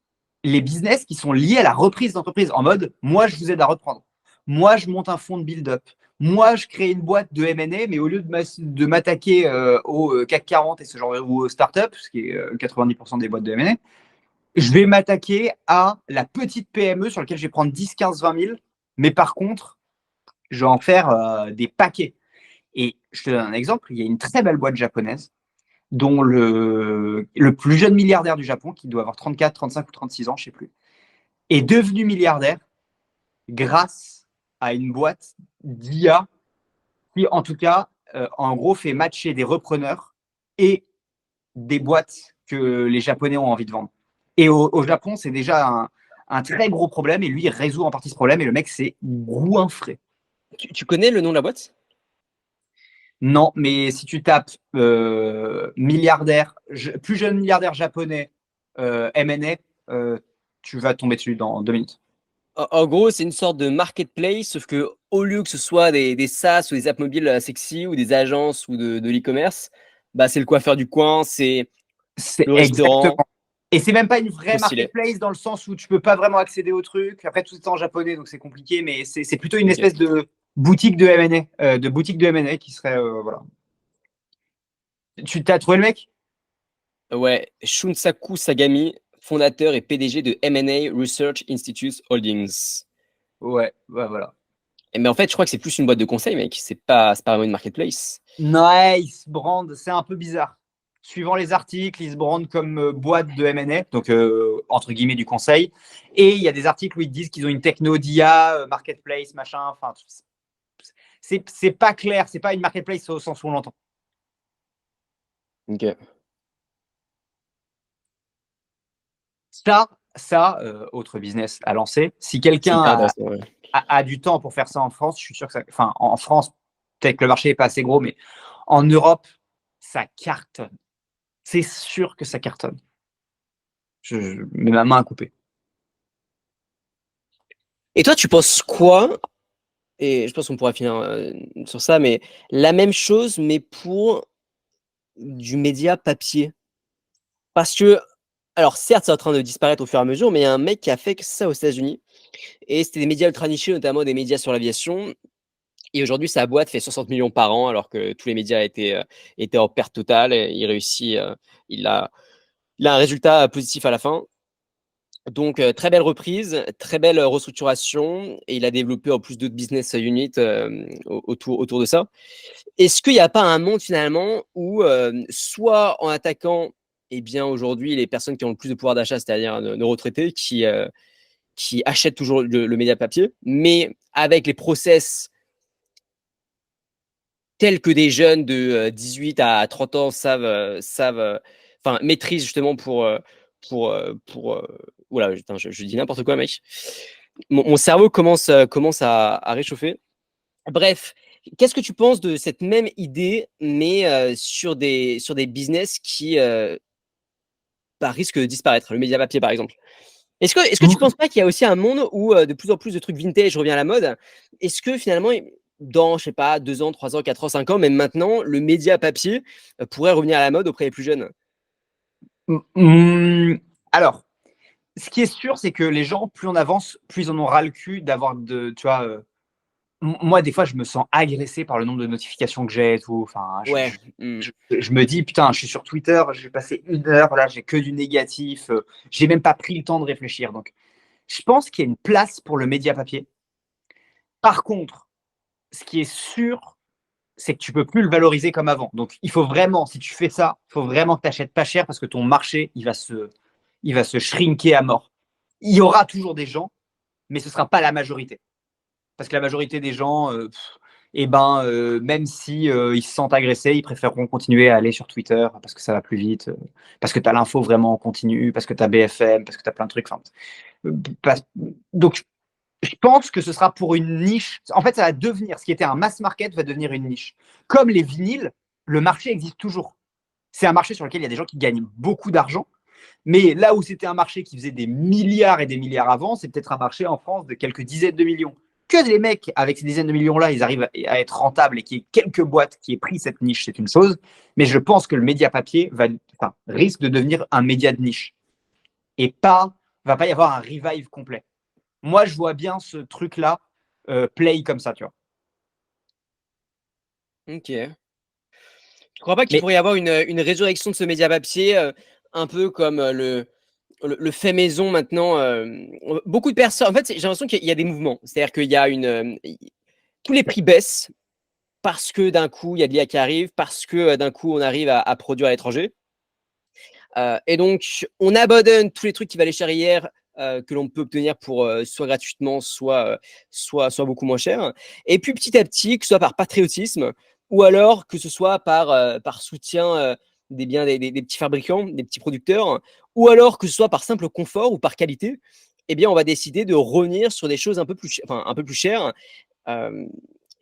les business qui sont liés à la reprise d'entreprise en mode moi, je vous aide à reprendre. Moi, je monte un fonds de build-up. Moi, je crée une boîte de M&A, mais au lieu de m'attaquer au CAC 40 et ce genre ou aux startups, ce qui est 90% des boîtes de M&A, je vais m'attaquer à la petite PME sur laquelle je vais prendre 10, 15, 20 000. Mais par contre, je vais en faire des paquets. Et je te donne un exemple. Il y a une très belle boîte japonaise dont le plus jeune milliardaire du Japon, qui doit avoir 34, 35 ou 36 ans, je ne sais plus, est devenu milliardaire grâce à une boîte d'IA qui, en tout cas, en gros, fait matcher des repreneurs et des boîtes que les Japonais ont envie de vendre. Et au Japon, c'est déjà un très gros problème. Et lui, il résout en partie ce problème. Et le mec, c'est Gouinfré. Tu connais le nom de la boîte? Non, mais si tu tapes milliardaire, plus jeune milliardaire japonais, M&A, tu vas tomber dessus dans 2 minutes. En gros, c'est une sorte de marketplace, sauf que au lieu que ce soit des SaaS ou des apps mobiles sexy ou des agences ou de l'e-commerce, bah, c'est le coiffeur du coin, c'est C'est le restaurant, exactement. Et c'est même pas une vraie trop stylé. marketplace dans le sens où tu peux pas vraiment accéder au truc. Après, tout est en japonais, donc c'est compliqué, mais c'est plutôt une Ok. espèce de boutique de M&A, de boutique de M&A qui serait voilà. Tu t'as trouvé le mec? Ouais, Shunsaku Sagami, fondateur et PDG de M&A Research Institute Holdings. Ouais, bah voilà. Mais en fait, je crois que c'est plus une boîte de conseil, mec. C'est pas vraiment une marketplace. Nice, brand, c'est un peu bizarre. Suivant les articles, ils se brandent comme boîte de M&A, donc entre guillemets du conseil. Et il y a des articles où ils disent qu'ils ont une techno d'IA, marketplace, machin. Enfin, c'est pas clair, c'est pas une marketplace au sens où on l'entend. Ok. Autre business à lancer. Si C'est quelqu'un hyper intéressant. Ouais. a du temps pour faire ça en France, je suis sûr que ça. Enfin, en France, peut-être que le marché n'est pas assez gros, mais en Europe, ça cartonne. C'est sûr que ça cartonne. Je mets ma main à couper. Et toi, tu penses quoi? Et je pense qu'on pourra finir sur ça, mais la même chose, mais pour du média papier. Parce que, alors certes, c'est en train de disparaître au fur et à mesure, mais il y a un mec qui a fait ça aux États-Unis. Et c'était des médias ultra nichés, notamment des médias sur l'aviation. Et aujourd'hui, sa boîte fait 60 millions par an, alors que tous les médias étaient en perte totale. Et il réussit, il a, il a un résultat positif à la fin. Donc, très belle reprise, très belle restructuration. Et il a développé en plus d'autres business units autour de ça. Est-ce qu'il n'y a pas un monde finalement où, soit en attaquant, eh bien aujourd'hui les personnes qui ont le plus de pouvoir d'achat, c'est-à-dire nos retraités qui achètent toujours le média papier, mais avec les process tel que des jeunes de 18 à 30 ans enfin, maîtrisent justement oula, putain, je dis n'importe quoi, mec. Mon cerveau commence à réchauffer. Bref, qu'est-ce que tu penses de cette même idée, mais sur des business qui risquent de disparaître, le média papier par exemple? Est-ce que tu penses pas qu'il y a aussi un monde où de plus en plus de trucs vintage revient à la mode? Est-ce que finalement, dans, je sais pas, 2 ans, 3 ans, 4 ans, 5 ans, même maintenant, le média papier pourrait revenir à la mode auprès des plus jeunes? Alors, ce qui est sûr, c'est que les gens, plus on avance, plus ils en ont ras le cul d'avoir tu vois, moi, des fois, je me sens agressé par le nombre de notifications que j'ai et tout. Enfin, Ouais. je me dis, putain, je suis sur Twitter, j'ai passé 1 heure, là, j'ai que du négatif, j'ai même pas pris le temps de réfléchir. Donc, je pense qu'il y a une place pour le média papier. Par contre, ce qui est sûr, c'est que tu peux plus le valoriser comme avant. Donc, il faut vraiment, si tu fais ça, il faut vraiment que tu achètes pas cher parce que ton marché, il va se shrinker à mort. Il y aura toujours des gens, mais ce ne sera pas la majorité. Parce que la majorité des gens, même si ils se sentent agressés, ils préféreront continuer à aller sur Twitter parce que ça va plus vite, parce que tu as l'info vraiment en continu, parce que tu as BFM, parce que tu as plein de trucs. Euh, donc, je pense que ce sera pour une niche. En fait, ça va devenir, ce qui était un mass market va devenir une niche. Comme les vinyles, le marché existe toujours. C'est un marché sur lequel il y a des gens qui gagnent beaucoup d'argent. Mais là où c'était un marché qui faisait des milliards et des milliards avant, c'est peut-être un marché en France de quelques dizaines de millions. Que les mecs, avec ces dizaines de millions-là, ils arrivent à être rentables et qu'il y ait quelques boîtes qui aient pris cette niche, c'est une chose. Mais je pense que le média papier risque de devenir un média de niche. Et va pas y avoir un revive complet. Moi, je vois bien ce truc-là play comme ça, tu vois. Ok. Tu crois pas qu'il Mais pourrait y avoir une résurrection de ce média papier, un peu comme le fait maison maintenant? Beaucoup de personnes, en fait, j'ai l'impression qu'il y a des mouvements. C'est-à-dire qu'il y a tous les prix baissent parce que d'un coup, il y a de l'IA qui arrive, parce que d'un coup, on arrive à produire à l'étranger. Et donc, on abandonne tous les trucs qui valaient cher hier, que l'on peut obtenir pour soit gratuitement, soit beaucoup moins cher. Et puis petit à petit, que ce soit par patriotisme, ou alors que ce soit par soutien des petits fabricants, des petits producteurs, ou alors que ce soit par simple confort ou par qualité, eh bien, on va décider de revenir sur des choses un peu plus chères. Euh,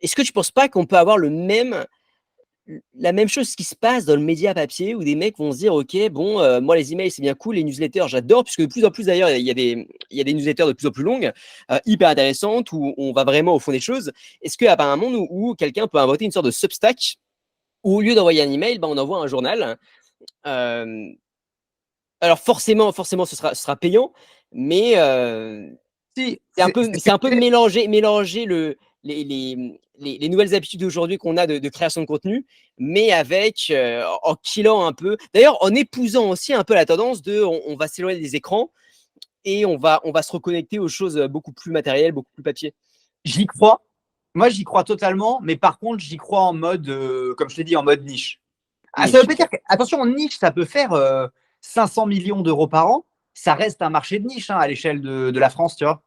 Est-ce que tu ne penses pas qu'on peut avoir la même chose qui se passe dans le média papier où des mecs vont se dire ok bon moi les emails c'est bien cool, les newsletters j'adore, puisque de plus en plus d'ailleurs il y a des newsletters de plus en plus longues, hyper intéressantes, où on va vraiment au fond des choses. Est-ce qu'il y a pas un monde où quelqu'un peut inventer une sorte de Substack où au lieu d'envoyer un email, on envoie un journal? Euh, alors forcément ce sera payant, mais si, c'est un peu mélanger les nouvelles habitudes d'aujourd'hui qu'on a de création de contenu, mais avec en killant un peu. D'ailleurs, en épousant aussi un peu la tendance de on va s'éloigner des écrans et on va se reconnecter aux choses beaucoup plus matérielles, beaucoup plus papier. j'y crois. Moi, j'y crois totalement, mais par contre, j'y crois en mode, comme je te dis, en mode niche. Ah, ça veut Niche, pas ok. dire que, attention, en niche, ça peut faire 500 millions d'euros par an. Ça reste un marché de niche à l'échelle de la France, tu vois.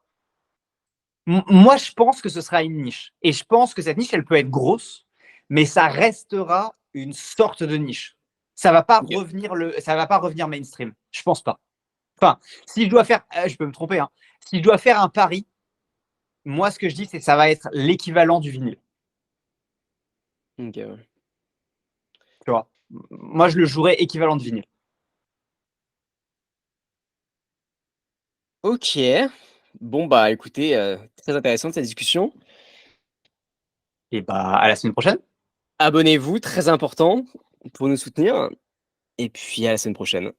Moi, je pense que ce sera une niche. Et je pense que cette niche, elle peut être grosse, mais ça restera une sorte de niche. Ok. Ça va pas revenir mainstream. Je pense pas. Enfin, si je dois faire, je peux me tromper, hein. Si je dois faire un pari, moi, ce que je dis, c'est que ça va être l'équivalent du vinyle. Ok, ouais. Tu vois. Moi, je le jouerais équivalent de vinyle. Ok. Bon, bah écoutez, très intéressante cette discussion. Et bah, à la semaine prochaine. Abonnez-vous, très important pour nous soutenir. Et puis à la semaine prochaine.